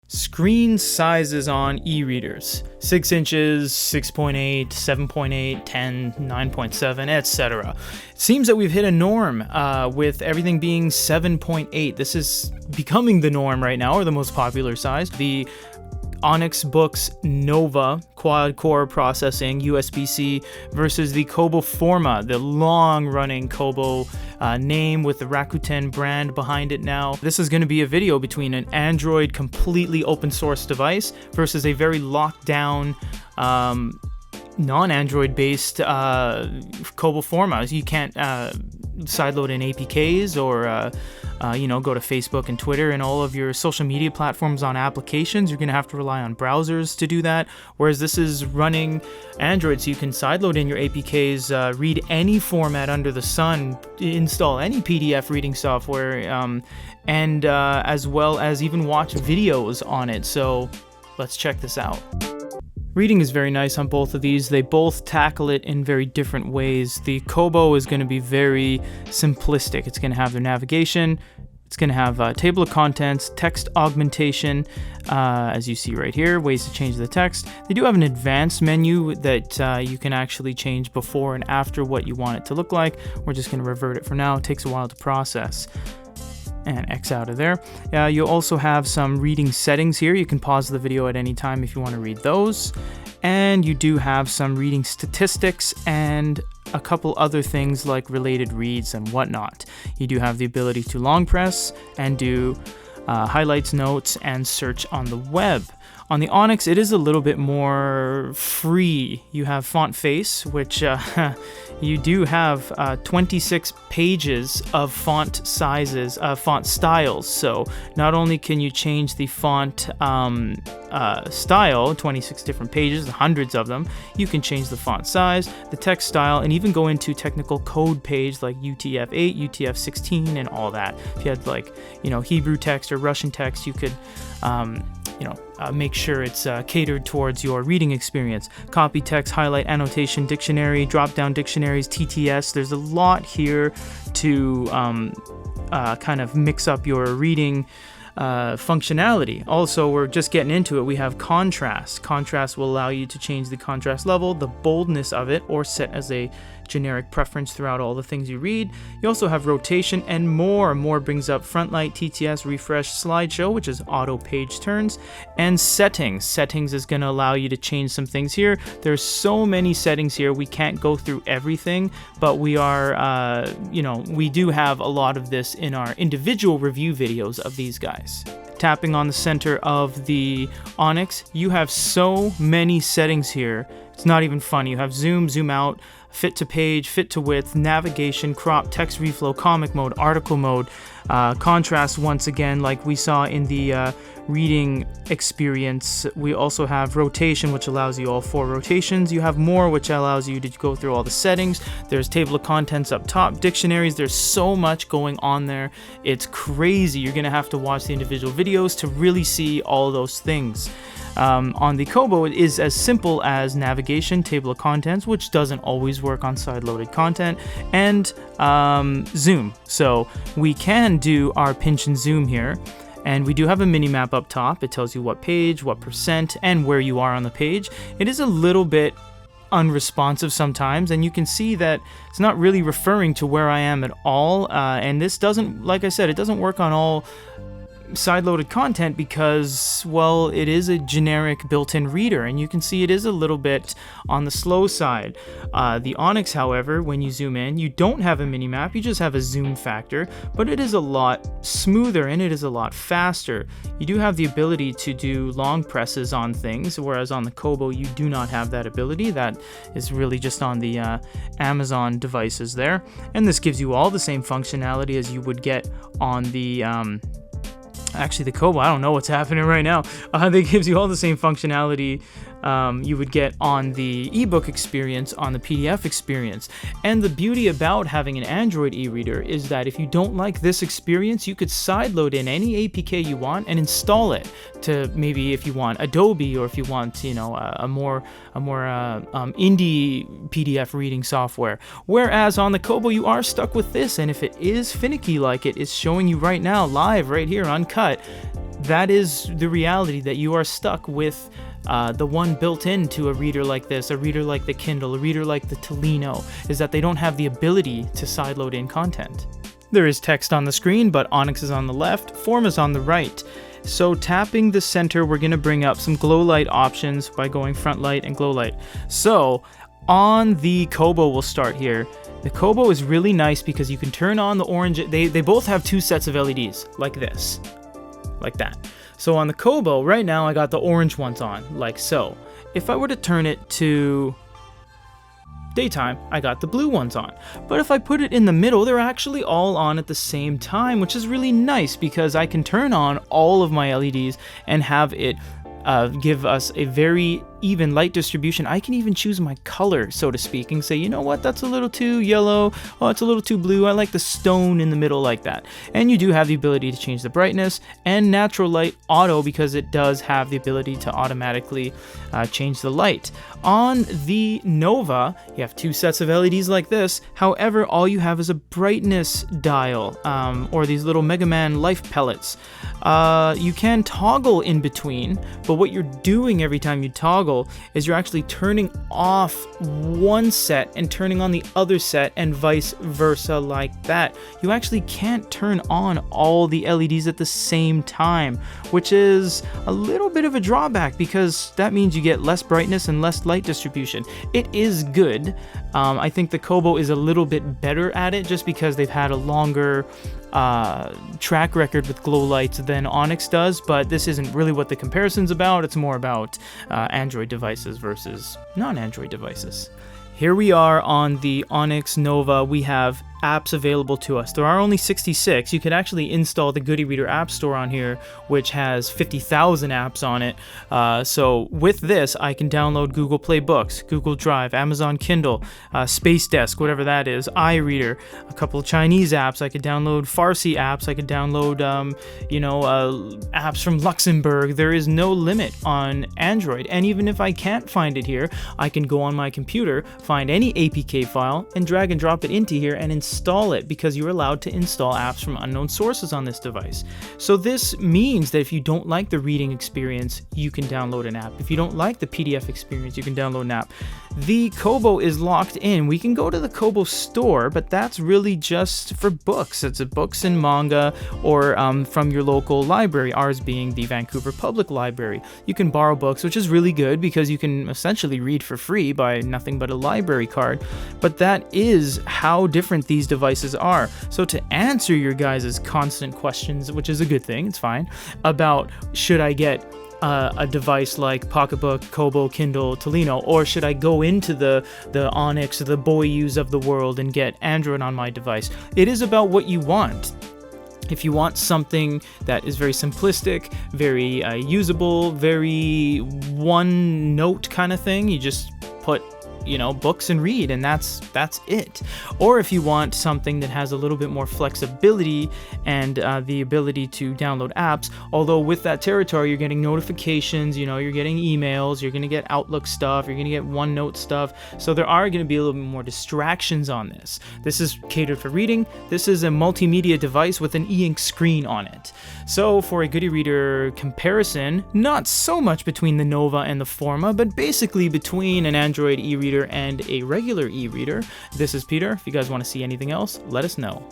Screen sizes on e-readers: 6 inches, 6.8, 7.8, 10, 9.7, etc. It seems that we've hit a norm with everything being 7.8. This is becoming the norm right now, or the most popular size. The Onyx Boox Nova quad-core processing USB-C versus the Kobo Forma, the long-running Kobo name with the Rakuten brand behind it now. This is going to be a video between an Android completely open source device versus a very locked down non-Android based Kobo Forma. You can't sideload in APKs or go to Facebook and Twitter and all of your social media platforms on applications. You're going to have to rely on browsers to do that, whereas this is running Android, so you can sideload in your APKs, read any format under the sun, install any PDF reading software, and as well as even watch videos on it. So let's check this out. Reading is very nice on both of these. They both tackle it in very different ways. The Kobo is going to be very simplistic. It's going to have their navigation. It's going to have a table of contents, text augmentation, as you see right here, ways to change the text. They do have an advanced menu that you can actually change before and after what you want it to look like. We're just going to revert it for now. It takes a while to process. And X out of there. You'll also have some reading settings here. You can pause the video at any time if you want to read those. And you do have some reading statistics and a couple other things like related reads and whatnot. You do have the ability to long press and do highlights, notes, and search on the web. On the Onyx, it is a little bit more free. You have font face, which you do have 26 pages of font sizes, font styles. So not only can you change the font style, 26 different pages, hundreds of them, you can change the font size, the text style, and even go into technical code page like UTF-8, UTF-16, and all that. If you had Hebrew text or Russian text, you could make sure it's catered towards your reading experience. Copy text, highlight, annotation, dictionary, drop-down dictionaries, TTS. There's a lot here to kind of mix up your reading functionality. Also, we're just getting into it. We have contrast. Contrast will allow you to change the contrast level, the boldness of it, or set as a generic preference throughout all the things you read. You also have rotation and more. More brings up front light, TTS, refresh, slideshow, which is auto page turns, and settings. Settings is going to allow you to change some things here. There's so many settings here. We can't go through everything, but we are, we do have a lot of this in our individual review videos of these guys. Tapping on the center of the Onyx, you have so many settings here. It's not even fun. You have zoom, zoom out, fit to page, fit to width, navigation, crop, text reflow, comic mode, article mode, contrast once again like we saw in the reading experience. We also have rotation, which allows you all 4 rotations. You have more, which allows you to go through all the settings. There's table of contents up top, dictionaries. There's so much going on there. It's crazy. You're going to have to watch the individual videos to really see all those things. On the Kobo, it is as simple as navigation, table of contents, which doesn't always work on side-loaded content, and zoom. So we can do our pinch and zoom here, and we do have a mini map up top. It tells you what page, what percent, and where you are on the page. It is a little bit unresponsive sometimes, and you can see that it's not really referring to where I am at all, and this doesn't, like I said, it doesn't work on all side-loaded content because, well, it is a generic built-in reader, and you can see it is a little bit on the slow side. The Onyx, however, when you zoom in, you don't have a mini-map, you just have a zoom factor, but it is a lot smoother and it is a lot faster. You do have the ability to do long presses on things, whereas on the Kobo you do not have that ability. That is really just on the Amazon devices there, and this gives you all the same functionality as you would get on the actually the Kobo. I don't know what's happening right now. That gives you all the same functionality you would get on the ebook experience, on the PDF experience. And the beauty about having an Android e-reader is that if you don't like this experience, you could sideload in any APK you want and install it to maybe if you want Adobe, or if you want, you know, a more indie PDF reading software. Whereas on the Kobo, you are stuck with this, and if it is finicky like it is showing you right now, live, right here, uncut, that is the reality, that you are stuck with the one built into a reader like this, a reader like the Kindle, a reader like the Tolino, is that they don't have the ability to sideload in content. There is text on the screen, but Onyx is on the left, Forma is on the right. So tapping the center, we're going to bring up some glow light options by going front light and glow light. So on the Kobo, we'll start here. The Kobo is really nice because you can turn on the orange. They both have two sets of LEDs like this, like that. So on the Kobo, right now I got the orange ones on, like so. If I were to turn it to daytime, I got the blue ones on. But if I put it in the middle, they're actually all on at the same time, which is really nice because I can turn on all of my LEDs and have it give us a very even light distribution. I can even choose my color, so to speak, and say, you know what, that's a little too yellow, oh, it's a little too blue, I like the stone in the middle like that. And you do have the ability to change the brightness and natural light auto, because it does have the ability to automatically change the light. On the Nova, you have two sets of LEDs like this. However, all you have is a brightness dial, or these little Mega Man life pellets. You can toggle in between, but what you're doing every time you toggle is you're actually turning off one set and turning on the other set, and vice versa like that. You actually can't turn on all the LEDs at the same time, which is a little bit of a drawback because that means you get less brightness and less light distribution. It is good. I think the Kobo is a little bit better at it just because they've had a longer track record with glow lights than Onyx does, but this isn't really what the comparison's about. It's more about Android devices versus non-Android devices. Here we are on the Onyx Nova. We have apps available to us. There are only 66. You could actually install the Goody Reader App Store on here, which has 50,000 apps on it. So with this, I can download Google Play Books, Google Drive, Amazon Kindle, Space Desk, whatever that is, iReader, a couple of Chinese apps. I could download Farsi apps. I could download, apps from Luxembourg. There is no limit on Android. And even if I can't find it here, I can go on my computer, find any APK file, and drag and drop it into here and install it, because you're allowed to install apps from unknown sources on this device. So this means that if you don't like the reading experience, you can download an app. If you don't like the PDF experience, you can download an app. The Kobo is locked in. We can go to the Kobo store, but that's really just for books. It's a books and manga, or from your local library, ours being the Vancouver Public Library. You can borrow books, which is really good because you can essentially read for free by nothing but a library card. But that is how different these devices are. So to answer your guys' constant questions, which is a good thing, it's fine, about should I get a device like Pocketbook, Kobo, Kindle, Tolino, or should I go into the Onyx, the Boyus of the world and get Android on my device? It is about what you want. If you want something that is very simplistic, very usable, very one note kind of thing, you just put books and read, and that's it. Or if you want something that has a little bit more flexibility and the ability to download apps, although with that territory you're getting notifications, you're getting emails, you're going to get Outlook stuff, you're going to get OneNote stuff, so there are going to be a little bit more distractions on this. This is catered for reading. This is a multimedia device with an e-ink screen on it. So for a Goody Reader comparison, not so much between the Nova and the Forma, but basically between an Android e-reader and a regular e-reader. This is Peter. If you guys want to see anything else, let us know.